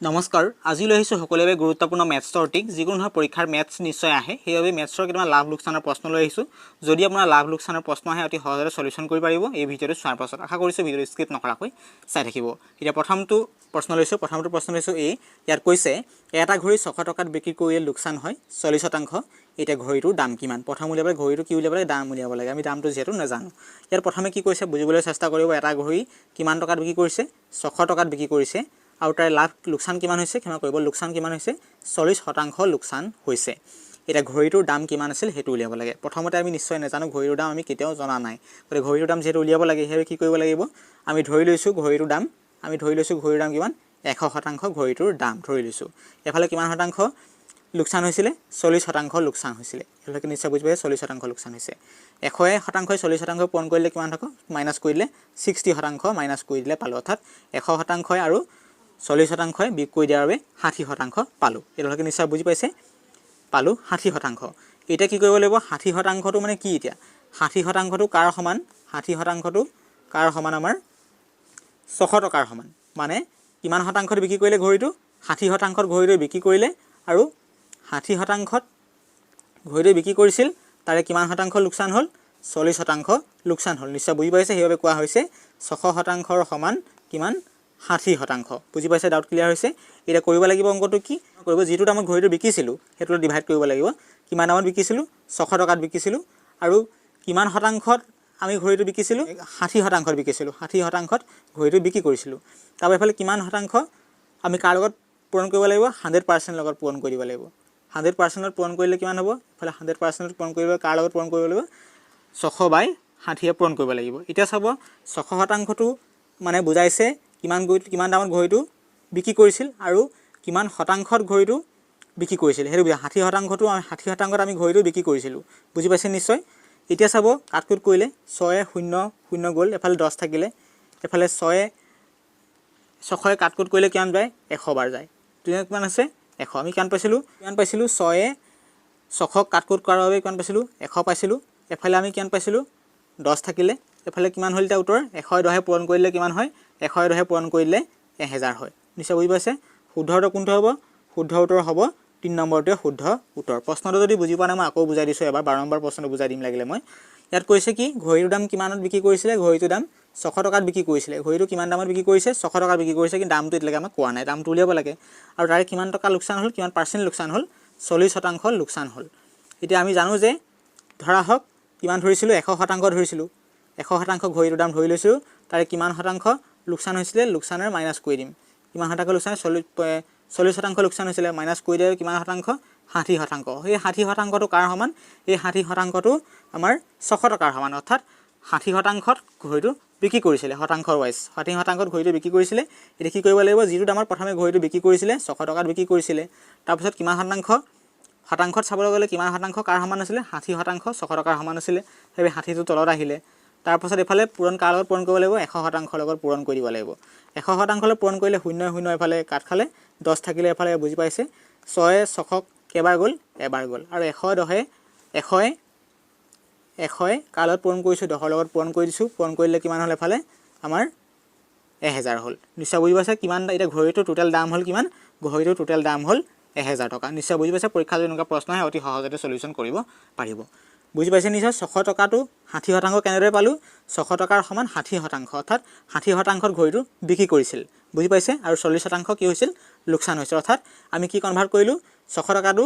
নমস্কাৰ আজি লৈ আহিছোঁ সকলোৰে গুৰুত্বপূৰ্ণ মেথছৰ টপিক যিকোনো ধৰণৰ পৰীক্ষাৰ মেথছ নিশ্চয় আহে সেইবাবে মেথছৰ কিছুমান লাভ লোকচানৰ প্ৰশ্ন লৈ আহিছোঁ যদি আপোনাৰ লাভ লোকচানৰ প্ৰশ্ন আহে অতি সহজে সলিউশন কৰিব পাৰিব এই ভিডিঅ'টো চোৱাৰ পাছত আশা কৰিছোঁ ভিডিঅ'টো স্কিপ নকৰাকৈ চাই থাকিব এতিয়া প্ৰথমটো প্ৰশ্ন লৈছোঁ এই ইয়াত কৈছে এটা ঘড়ী 600 টকাত বিক্ৰী কৰিলে লোকচান হয় 40% এটা ঘড়ীটোৰ দাম কিমান প্ৰথম উলিয়াবলৈ ঘড়ীটো কি উলিয়াবলৈ দাম উলিয়াব লাগে আমি দামটো যেহেতু নাজানো ইয়াত প্ৰথমে কি কৈছে বুজিবলৈ চেষ্টা কৰিব এটা ঘড়ী কিমান টকাত বিক্ৰী কৰিছে 600 টকাত বিক্ৰী কৰিছে আৰু তাৰ লাভ লোকসান কিমান হৈছে ক্ষমা কৰিব লোকসান কিমান হৈছে 40% লোকসান হৈছে এটা ঘড়ীটোৰ দাম কিমান আছিল হেতু উলিয়াব লাগে প্ৰথমতে আমি নিশ্চয় নাজানো ঘড়ীটোৰ দাম আমি কেতিয়াও জনা নাই গতে ঘড়ীটোৰ দাম যেটো উলিয়াব লাগে হেবে কি কৰিব লাগিব আমি ধৰি লৈছো ঘড়ীটোৰ দাম কিমান 100% ঘড়ীটোৰ দাম ধৰি লৈছো এফালে কিমান শতাংশ লোকসান হৈছিল 40% লোকসান হৈছিল এফালে নিশ্চয় বুজি পাইছে 40% লোকসান হৈছে 100% 40% পূৰণ কৰিলে কিমান থাকক মাইনাস কৰিলে 60% মাইনাস কৰি দিলে পালো অৰ্থাৎ 100% আৰু 40% বিক কৰি দিয়াৰ বাবে 60% পালো এটোলৈকে নিশ্চয় বুজি পাইছে পালো 60% এটা কি কৰিব লাগিব 60%টো মানে কি এতিয়া 60%টো কাৰ সমান 60%টো কাৰ সমান আমাৰ 600 টকাৰ সমান মানে কিমান শতাংশত বিক্ৰী কৰিলে ঘড়ীটো 60%ত ঘড়ীটো বিক্ৰী কৰিলে আৰু 60%ত ঘড়ীটো বিক্ৰী কৰিছিল তাৰে কিমান শতাংশ লোকসান হ'ল 40% লোকসান হ'ল নিশ্চয় বুজি পাইছে হেয়বে কোৱা হৈছে 600%ৰ সমান কিমান 60% বুজি পাইছে ডাউট ক্লিয়াৰ হৈছে এটা কৰিব লাগিব অংকটো কি কৰিব যেটো দামত ঘড়ীটো বিকিছিলো হেতু ডিভাইড কৰিব লাগিব কিমান দামত বিকিছিলো 600 টকাত বিকিছিলো আৰু কিমান শতাংশত আমি ঘড়ীটো বিকিছিলো 60%ত বিকিছিলো 60%ত ঘড়ীটো বিক্ৰী কৰিছিলো তাৰ এফালে কিমান শতাংশ আমি কাৰ লগত পূৰণ কৰিব লাগিব 100% লগত পূৰণ কৰিব লাগিব 100% ত পূৰণ কৰিলে কিমান হ'ব এফালে 100% পূৰণ কৰিব কাৰ লগত পূৰণ কৰিব লাগিব 600/60 পূৰণ কৰিব লাগিব এতিয়া চাব 600%টো মানে বুজাইছে কিমান দামত ঘড়ীটো বিক্ৰী কৰিছিল আৰু কিমান শতাংশত ঘড়ীটো বিক্ৰী কৰিছিল হেতু 60%টো 60%ত আমি ঘড়ীটো বিক্ৰী কৰিছিলো বুজি পাইছে নিশ্চয় এতিয়া চাব কাটকুট কৰিলে 6 0 গল এফালে 10 থাকিলে এফালে 6 কাটকুট কৰিলে কিমান যায় 100 বাৰ যায় তুমি কিমান আছে 100 আমি কিমান পাইছিলো 6 কাটকুট কৰাৰ বাবে কিমান পাইছিলো 100 পাইছিলো এফালে আমি কিমান পাইছিলো 10 থাকিলে এফালে কিমান হল তা উত্তৰ 100 10 পূৰণ কৰিলে কিমান হয় 100 10 পূৰণ কৰিলে 1000 হয় নিশ্চয় বুজি পাইছে শুদ্ধটো কোনটো হ'ব শুদ্ধ উত্তৰ হ'ব 3 নম্বৰটো শুদ্ধ উত্তৰ প্ৰশ্নটো যদি বুজি পোৱা নাই মই আকৌ বুজাই দিছো এবাৰ 12 নম্বৰ প্ৰশ্নটো বুজাই দিম লাগিলে মই ইয়াত কৈছে কি ঘড়ীটোৰ দাম কিমানত বিক্ৰী কৰিছিলে ঘড়ীটোৰ দাম 600 টকাত বিক্ৰী কৰিছিলে ঘড়ীটো কিমান দামত বিক্ৰী কৰিছে 600 টকাত বিক্ৰী কৰিছে কিন্তু দামটো এতিয়ালৈকে আমাক কোৱা নাই দামটো উলিয়াব লাগে আৰু তাৰে কিমান টকা লোকসান হ'ল কিমান পাৰ্চেন্ট লোকসান হ'ল 40% লোকসান হ'ল এতিয়া আমি জানো যে ধৰা হক কিমান ধৰিছিলো 100% ধৰিছিলো 100% ঘড়ীটোৰ দাম ধৰি লৈছো তাৰে কিমান শতাংশ লোকসান হৈছিল লোকসানৰ মাইনাস কৰি দিম কিমান শতাংশ লোকসান 40% লোকসান হৈছিল মাইনাস কৰি দিলে কিমান শতাংশ 60% এই 60%টো কাৰ সমান এই 60%টো আমাৰ 600 টকাৰ সমান অৰ্থাৎ 60%ত ঘড়ীটো বিক্ৰী কৰিছিল শতাংশৰ ওয়াইজ 60%ত ঘড়ীটো বিক্ৰী কৰিছিল এটা কি কৰিব লাগিব যেটো আমাৰ প্ৰথমে ঘড়ীটো বিক্ৰী কৰিছিল 600 টকাত বিক্ৰী কৰিছিল তাৰ পিছত কিমান শতাংশত চাবলৈ গলে কিমান শতাংশ কাৰ সমান আছিল 60% 600 টকাৰ সমান আছিল হেবে 60 টো তলত আহিলে তাৰ পাছত এফালে পূৰণ কাৰ লগত পূৰণ কৰিব লাগিব 100% লগত পূৰণ কৰিব লাগিব 100% লগত পূৰণ কৰিলে 0 0 এফালে কাট খালে 10 থাকিলে এফালে বুজি পাইছে 6 6ক কেবাৰ গল এবাৰ গল আৰু 100 কাৰ লগত পূৰণ কৰিছো 10 লগত পূৰণ কৰি দিছো পূৰণ কৰিলে কিমান হল এফালে আমাৰ 1000 হল নিশ্চয় বুজি পাইছে কিমান এটা ঘড়ীটো টোটাল দাম হল কিমান ঘড়ীটো টোটাল দাম হল 1000 টকা নিশ্চয় বুজি পাইছে পৰীক্ষাত এনেকুৱা প্ৰশ্ন আহে অতি সহজতে সলিউশন কৰিব পাৰিব বুজি পাইছে নিশ্চয় 600 টকাটো 60% কেনেদৰে পালো 600 টকাৰ সমান 60% অৰ্থাৎ 60%ত ঘড়ীটো বিক্ৰী কৰিছিল বুজি পাইছে আৰু 40% কি হৈছিল লোকসান হৈছিল অৰ্থাৎ আমি কি কনভাৰ্ট কৰিলো 600 টকাটো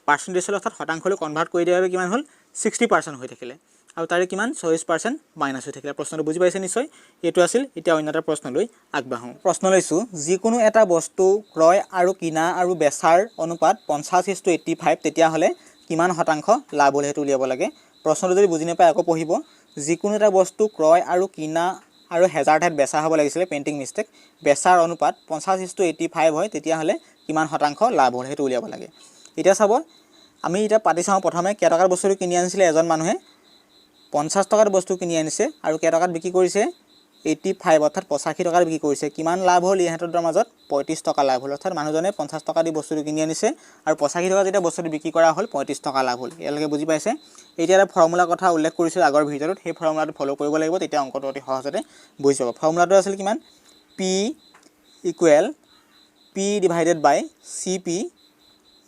পাৰ্চেন্টেজ অৰ্থাৎ শতাংশলৈ কনভাৰ্ট কৰি দিয়াৰ বাবে কিমান হল 60% হৈ থাকিলে আৰু তাৰে কিমান 40% মাইনাস হৈ থাকিলে প্ৰশ্নটো বুজি পাইছে নিশ্চয় এটো আছিল এতিয়া অন্য এটা প্ৰশ্ন লৈ আগবাঢ়ো প্ৰশ্ন লৈছো যিকোনো এটা বস্তু ক্ৰয় আৰু কিনা আৰু বেচাৰ অনুপাত 50:85 তেতিয়া হলে কিমান শতাংশ লাভ হল হেতু উলিয়াব লাগে প্ৰশ্নটো যদি বুজি নাপায় আকৌ পঢ়িব যিকোনো এটা বস্তু ক্ৰয় আৰু কিনা আৰু হেজাৰ ঠাইত বেচা হ'ব লাগিছিল পেইন্টিং মিস্টেক বেচাৰ অনুপাত 50:85 হয় তেতিয়া হলে কিমান শতাংশ লাভ হল হেতু উলিয়াব লাগে এতিয়া চাব আমি এটা পাতি চাও প্ৰথমে কে টকাৰ বস্তু কিনি আনিছিলে এজন মানুহে 50 টকাৰ বস্তু কিনি আনিছে আৰু কে টকাত বিক্ৰী কৰিছে 85 অৰ্থাৎ 85 টকাৰ বিক্ৰী কৰিছে কিমান লাভ হল ইহঁতৰ মাজত 35 টকা লাভ হল অৰ্থাৎ মানুহজনে 50 টকা দি বস্তু কিনি আনিছে আৰু 85 টকা যেতিয়া বস্তু বিক্ৰী কৰা হল 35 টকা লাভ হল এলকে বুজি পাইছে এতিয়া এটা ফৰ্মুলা কথা উল্লেখ কৰিছিল আগৰ ভিডিঅ'ত সেই ফৰ্মুলাটো ফলো কৰিব লাগিব তেতিয়া অংকটো অতি সহজতে বুজি যাব ফৰ্মুলাটো আছিল কিমান p = পি ডিভাইডেড বাই চি পি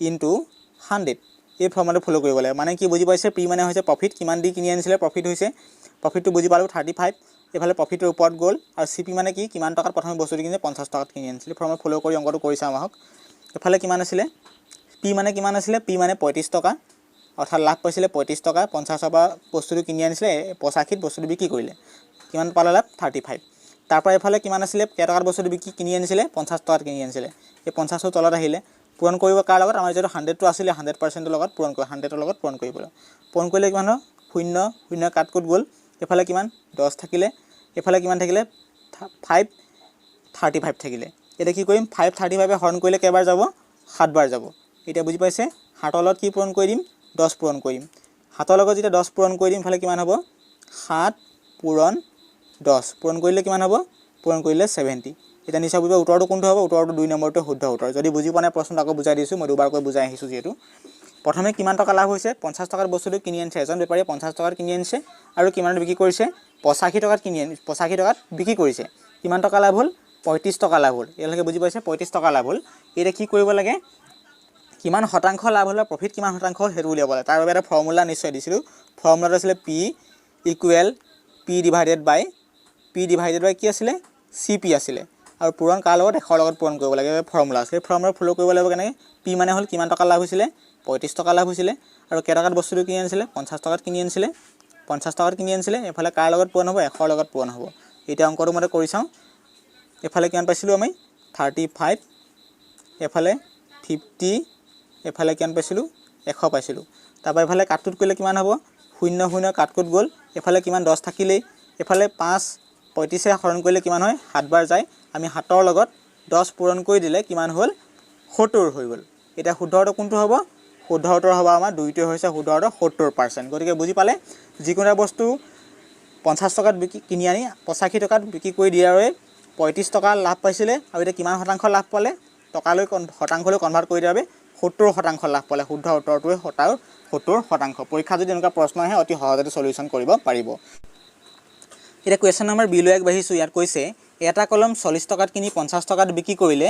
ইনটু 100 এই ফৰ্মুলাটো ফ'ল' কৰিব লাগে মানে কি বুজি পাইছে পি মানে হৈছে প্ৰফিট কিমান দি কিনি আনিছিলে প্ৰফিট হৈছে প্ৰফিটটো বুজি পালোঁ 35 এফালে প্ৰফিটৰ ওপৰত গ'ল আৰু চি পি মানে কি কিমান টকাত প্ৰথমে বস্তুটো কিনিছে 50 টকাত কিনি আনিছিলে ফৰ্মুলা ফ'ল' কৰি অংকটো কৰি চাওঁ আহক এফালে কিমান আছিলে পি মানে কিমান আছিলে পি মানে 35 টকা অৰ্থাৎ লাভ পাইছিলে 35 টকা 50 টকা বস্তুটো কিনি আনিছিলে 85 বস্তুটো বিক্ৰী কৰিলে কিমান পালে লাভ 35 তাৰপৰা এফালে কিমান আছিলে কেই টকাত বস্তুটো বিক্ৰী কিনি আনিছিলে 50 টকাত কিনি আনিছিলে এই 50ৰ তলত আহিলে পূৰণ কৰিব কাৰ লগত আমাৰ যেটো 100টো আছিলে 100% লগত পূৰণ কৰিব 100ৰ লগত পূৰণ কৰিব পূৰণ কৰিলে কিমান হয় 0 0 কাট গ'ল এফালে কিমান 10 থাকিলে এফালে কিমান থাকিলে 535 থাকিলে এটা কি কৰিম 535 এ হৰণ কৰিলে কেইবাৰ যাব 7 বাৰ যাব এটা বুজি পাইছে 7ৰ লগত কি পূৰণ কৰি দিম 10 পূৰণ কৰিম 7ৰ লগত যেতিয়া 10 পূৰণ কৰি দিম ফালে কিমান হ'ব 7 পূৰণ 10 পূৰণ কৰিলে কিমান হ'ব পূৰণ কৰিলে 70 এটা নিশ্চয় বুজিব উত্তৰটো কোনটো হ'ব উত্তৰটো 2 নম্বৰটো শুদ্ধ উত্তৰ যদি বুজি পোৱা নাই প্ৰশ্নটো আকৌ বুজাই দিছো মই দুবাৰকৈ বুজাই আহিছো যেহেতু প্ৰথমে কিমান টকা লাভ হৈছে 50 টকাৰ বস্তুটো কিনি আনিছে এজন বেপাৰীয়ে 50 টকাত কিনি আনিছে আৰু কিমানত বিক্ৰী কৰিছে 85 টকাত কিনি আনি 85 টকাত বিক্ৰী কৰিছে কিমান টকা লাভ হ'ল 35 টকা লাভ হ'ল এলৈকে বুজি পাইছে 35 টকা লাভ হ'ল এটা কি কৰিব লাগে কিমান শতাংশ লাভ হ'ল প্ৰফিট কিমান শতাংশ হেৰু উলিয়াব লাগে তাৰ বাবে এটা ফৰ্মুলা নিশ্চয় দিছিলো ফৰ্মুলাটো আছিল P ইকুৱেল P ডিভাইডেড বাই কি আছিলে CP আছিলে আৰু পূৰণ কাৰ লগত 100 লগত পূৰণ কৰিব লাগে ফৰ্মুলা আছে ফৰ্মুলা ফলো কৰিব লাগিব কেনে P মানে হ'ল কিমান টকা লাভ হৈছিলে 35 টকা লাভ হৈছিলে আৰু কেই টকাত বস্তুটো কিনি আনিছিলে 50 টকাত কিনি আনিছিলে 50 টকাত কিনি আনিছিলে এফালে কাৰ লগত পূৰণ হ'ব 100 লগত পূৰণ হ'ব এটা অংকটো মতে কৰি চাওঁ এফালে কিমান পাইছিলো আমি 35 এফালে 50 এফালে কিমান পাইছিলো 100 পাইছিলো তাৰপা এফালে কাটকুট কৰিলে কিমান হ'ব 0 0 কাটকুট গ'ল এফালে কিমান 10 থাকিলে এফালে 5 35 এ হৰণ কৰিলে কিমান হয় 7 বাৰ যায় আমি 7ৰ লগত 10 পূৰণ কৰি দিলে কিমান হ'ল 70 হৈ গ'ল এটা শুদ্ধ উত্তৰ কোনটো হ'ব শুদ্ধ উত্তৰ হ'ব আমাৰ দুইটো হৈছে শুদ্ধ উত্তৰ 70% গতিকে বুজি পালে যিকোনো বস্তু 50 টকাত বিক্ৰী কিনি আনি 85 টকাত বিক্ৰী কৰি দিয়াৰে 35 টকা লাভ পাইছিলে আৰু এটা কিমান শতাংশ লাভ পালে টকালৈ শতাংশলৈ কনভাৰ্ট কৰি দিয়াবে 70% লাভ পালে শুদ্ধ উত্তৰটোৱে 70% পৰীক্ষা যদি এনেকুৱা প্ৰশ্ন আহে অতি সহজতে সলিউশন কৰিব পাৰিব এটা কোৱেশ্চন নম্বৰ বি লৈ আগবাঢ়িছো ইয়াত কৈছে এটা কলম 40 টকাত কিনি 50 টকাত বিক্ৰী কৰিলে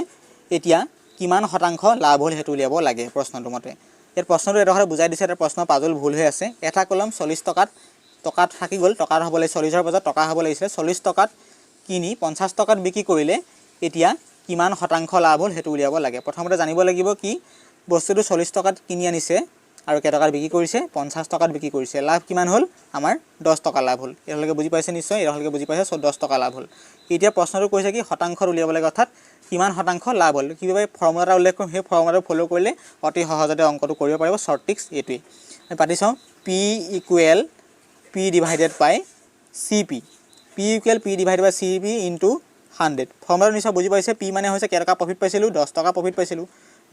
এতিয়া কিমান শতাংশ লাভ হ'ল হেতু উলিয়াব লাগে প্ৰশ্নটো মতে ইয়াত প্ৰশ্নটো এটাৰে বুজাই দিছে এটা প্ৰশ্ন পাজল ভুল হৈ আছে এটা কলম 40 টকাত থাকি গ'ল টকাৰ হ'ব লাগে 40ৰ বজাত টকা হ'ব লাগিছিল 40 টকাত কিনি 50 টকাত বিক্ৰী কৰিলে এতিয়া কিমান শতাংশ লাভ হ'ল হেতু উলিয়াব লাগে প্ৰথমতে জানিব লাগিব কি বস্তুটো 40 টকাত কিনি আনিছে আৰু কেই টকাত বিক্ৰী কৰিছে 50 টকাত বিক্ৰী কৰিছে লাভ কিমান হ'ল আমাৰ 10 টকা লাভ হ'ল এলৈকে বুজি পাইছে নিশ্চয় এলৈকে বুজি পাইছে 10 টকা লাভ হ'ল এতিয়া প্ৰশ্নটো কৈছে কি শতাংশত উলিয়াব লাগে অৰ্থাৎ কিমান শতাংশ লাভ হ'ল কিভাবে ফৰ্মুলাটা উল্লেখ কৰিম সেই ফৰ্মুলাটো ফলো কৰিলে অতি সহজতে অংকটো কৰিব পাৰিব শৰ্ট ট্ৰিক্স এটোই আমি পাতি চাওঁ P equal P divided by CP P equal P divided by CP into 100 ফৰ্মুলাটো নিশ্চয় বুজি পাইছে P মানে হৈছে কেই টকা প্ৰফিট পাইছিলো 10 টকা প্ৰফিট পাইছিলো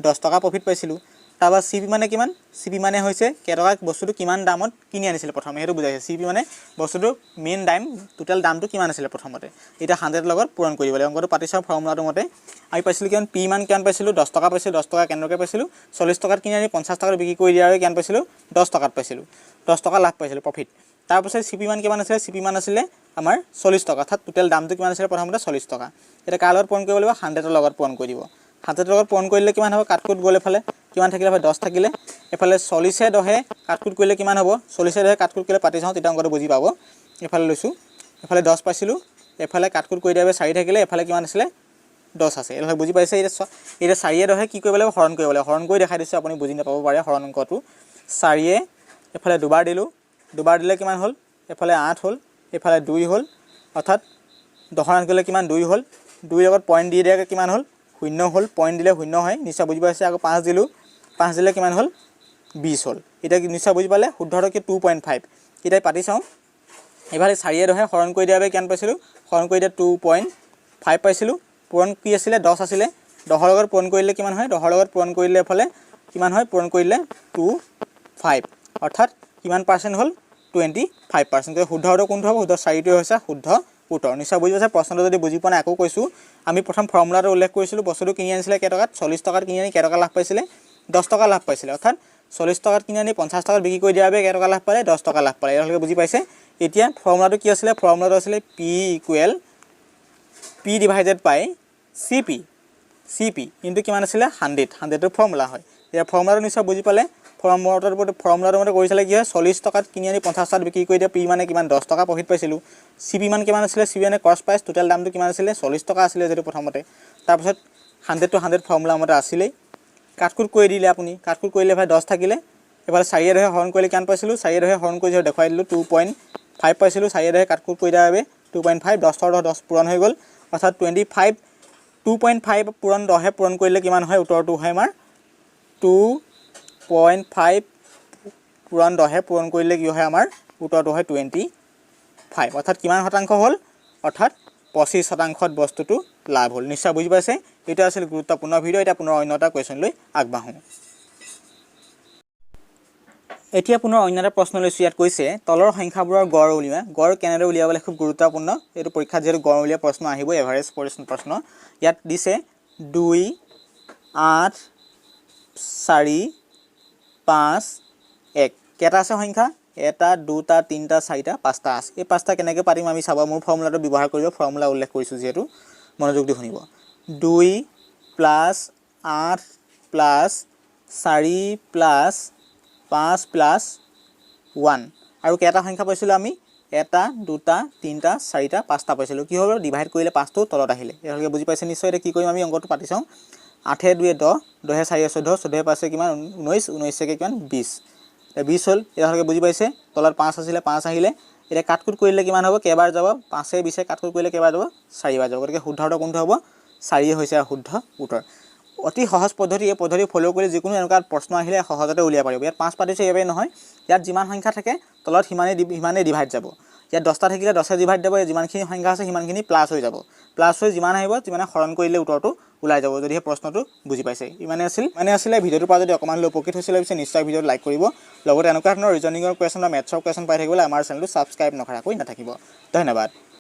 10 টকা প্ৰফিট পাইছিলো তাবা CP মানে কিমান CP মানে হৈছে কেই টকা বস্তুটো কিমান দামত কিনি আনিছিলে প্ৰথমে হেতু বুজাইছে CP মানে বস্তুটো মেইন দাম টোটাল দামটো কিমান আছিল প্ৰথমতে এটা 100 লগত পূৰণ কৰিব লাগে অংকটো পাতি চাওঁ ফৰ্মুলাটো মতে আমি পাইছিলো কিমান P মান কিমান পাইছিলো 10 টকা পাইছিলো 10 টকা কেনেকৈ পাইছিলো 40 টকাত কিনি আনি 50 টকাত বিক্ৰী কৰি দিয়াৰ কিমান পাইছিলো 10 টকাত পাইছিলো 10 টকা লাভ পাইছিলো প্ৰফিট তাৰ পাছত CP মান কিমান আছিল CP মান আছিল আমাৰ 40 টকা অৰ্থাৎ টোটাল দামটো কিমান আছিল প্ৰথমতে 40 টকা এটা কাৰ লগত পূৰণ কৰিব লাগিব 100 ৰ লগত পূৰণ কৰি দিব 100 ৰ লগত পূৰণ কৰিলে কিমান হ'ব কাটকুট গ'ল এফালে কিমান থাকিলে 10 থাকিলে এফালে 40 এ 10 কাটকুট কৰিলে কিমান হ'ব 40 এ 10 কাটকুট কৰিলে পাতি চাওঁ তেতিয়া অংকটো বুজি পাব এফালে লৈছো এফালে 10 পাইছিলো এফালে কাটকুট কৰি দিয়াবে 4 থাকিলে এফালে কিমান আছিল 10 আছে এলৈকে বুজি পাইছে এটা 4 এ 10 কি কৰিব লাগিব হৰণ কৰিব লাগিব হৰণ কৰি দেখাই দিছো আপুনি বুজি নাপাব পাৰে হৰণ অংকটো 4 এ এফালে দুবাৰ দিলে কিমান হ'ল এফালে 8 হ'ল এফালে 2 হ'ল অৰ্থাৎ দহৰণ কৰিলে কিমান 2 হ'ল 2 লগত পইণ্ট দি দিয়াকে কিমান হ'ল 0 হ'ল পইণ্ট দিলে 0 হয় নিশ্চয় বুজি পাইছে আকৌ 5 দিলো 5 দিলে কিমান হ'ল 20 হ'ল এটা নিশ্চয় বুজি পালে শুদ্ধটো কি 2.5 এটাই পাতি চাওঁ এফালে 4 এ 10 হৰণ কৰি দিয়াবে কিমান পাইছিলো হৰণ কৰি দিয়া 2.5 পাইছিলো পূৰণ কি আছিল 10 আছিল 10 লগত পূৰণ কৰিলে কিমান হয় 10 লগত পূৰণ কৰিলে এফালে কিমান হয় পূৰণ কৰিলে 25 অৰ্থাৎ কিমান পাৰ্সেন্ট হ'ল 25% শুদ্ধ উত্তৰ কোনটো হ'ব শুদ্ধ 4টো হৈছে শুদ্ধ উত্তৰ নিশ্চয় বুজি পাইছে প্ৰশ্নটো যদি বুজি পোৱা নাই আকৌ কৈছো আমি প্ৰথম ফৰ্মুলাটো উল্লেখ কৰিছিলো বস্তুটো কিনি আনিছিলে কেই টকাত 40 টকাত কিনি আনি কেই টকা লাভ পাইছিলে 10 টকা লাভ পাইছিলে অৰ্থাৎ 40 টকাত কিনি আনি 50 টকাত বিক্ৰী কৰি দিয়াবে কেই টকা লাভ পালে 10 টকা লাভ পালে এলৈকে বুজি পাইছে এতিয়া ফৰ্মুলাটো কি আছিল ফৰ্মুলাটো আছিল P equal P divided by CP CP into কিমান আছিলে 100 100 ফৰ্মুলা হয় এতিয়া ফৰ্মুলাটো নিশ্চয় বুজি পালে ফৰ্মুলাটো মতে কৰিছিলে কি হয় 40 টকাত কিনি আনি 50 টকাত বিক্ৰী কৰি দিয়া P মানে কিমান 10 টকা প্ৰফিট পাইছিলো CP মান কিমান আছিলে CP মানে কষ্ট প্ৰাইচ টোটাল দামটো কিমান আছিলে 40 টকা আছিলে যেটো প্ৰথমতে তাৰ পিছত 100 to 100 ফৰ্মুলা মতে আছিলে কাটকুট কৰি দিলে আপুনি কাটকুট কৰিলে ভাই 10 থাকিলে এবাৰ 4 এৰে হৰণ কৰিলে কিমান পাইছিলো 4 এৰে হৰণ কৰি যে দেখাই দিলো 2.5 পাইছিলো 4 এৰে কাটকুট কৰি দিয়া বাবে 2.5 10 ৰ 10 পূৰণ হৈ গল অৰ্থাৎ 25 2.5 পূৰণ 10 হে পূৰণ কৰিলে কিমান হয় উত্তৰটো হয় আমাৰ 2.5 পূৰণ 10 হে পূৰণ কৰিলে কি হয় আমাৰ উত্তৰটো হয় 25 অৰ্থাৎ কিমান শতাংশ হ'ল অৰ্থাৎ 25% বস্তুটো লাভ হ'ল নিশ্চয় বুজি পাইছে এটা আছিল গুৰুত্বপূৰ্ণ ভিডিও এটা পুনৰ অন্য এটা কোৱেশ্চন লৈ আগবাঢ়ো এতিয়া পুনৰ অন্য এটা প্ৰশ্ন লৈছো ইয়াত কৈছে তলৰ সংখ্যাবোৰৰ গড় উলিওৱা গড় কেনেদৰে উলিয়াবলৈ খুব গুৰুত্বপূৰ্ণ এটো পৰীক্ষাত যেটো গড় উলিওৱা প্ৰশ্ন আহিব এভাৰেজ প্ৰশ্ন ইয়াত দিছে 2 8 4 5 1 কেটা আছে সংখ্যা এটা দুটা তিনটা চাৰিটা পাঁচটা আছে এই পাঁচটা কেনেকৈ পাতিম আমি চাবা মোৰ ফৰ্মুলাটো ব্যৱহাৰ কৰিব ফৰ্মুলা উল্লেখ কৰিছো যেটো মনোযোগ দি শুনিব 2 + 8 + 4 + 5 + 1 আৰু কেটা সংখ্যা পাইছিলো আমি এটা দুটা তিনটা চাৰিটা পাঁচটা পাইছিলো কি হলো ডিভাইড কৰিলে 5 টো তলত আহিলে এহলকে বুজি পাইছে নিশ্চয় এটা কি কৰিম আমি অংকটো পাতি চাও 8 এ 2 এ 10 10 এ 4 এ 14 14 এ 5 এ কিমান 19 19 এ কিমান 20 20 হল এহলকে বুজি পাইছে তলত 5 আছিল 5 আহিলে এটা কাটকুট কৰিলে কিমান হ'ব কেবাৰ যাব 5 এ 20 এ কাটকুট কৰিলে কেবাৰ যাব 4 বাৰ যাব গতিকে শুদ্ধটো কোনটো হ'ব 4 হৈছে শুদ্ধ উত্তৰ অতি সহজ পদ্ধতি এই পদ্ধতি ফলো কৰি যিকোনো এনেকা প্ৰশ্ন আহিলে সহজতে উলিয়া পাৰিব ইয়াত 5 পাতিছে এবে নহয় ইয়াত যিমান সংখ্যা থাকে তলত হিমানে ডিভাইড যাব ইয়াত 10টা থাকিলে 10 এ ডিভাইড যাব যিমানখিনি সংখ্যা আছে হিমানখিনি প্লাস হৈ যাব প্লাস হৈ যিমান আহিব যিমানে হৰণ কৰিলে উত্তৰটো ওলাই যাব যদি এই প্ৰশ্নটো বুজি পাইছে ইমানে আছিল ভিডিওটোৰ পৰা যদি অকমান উপকৃত হৈছিল পিছে নিশ্চয় ভিডিওটো লাইক কৰিব লগতে এনেকুৱা ধৰণৰ ৰিজনিংৰ কোৱেশ্চন বা মেথছৰ কোৱেশ্চন পাই থাকিবলৈ আমাৰ চেনেলটো সাবস্ক্ৰাইব নকৰাকৈ নাথাকিব ধন্যবাদ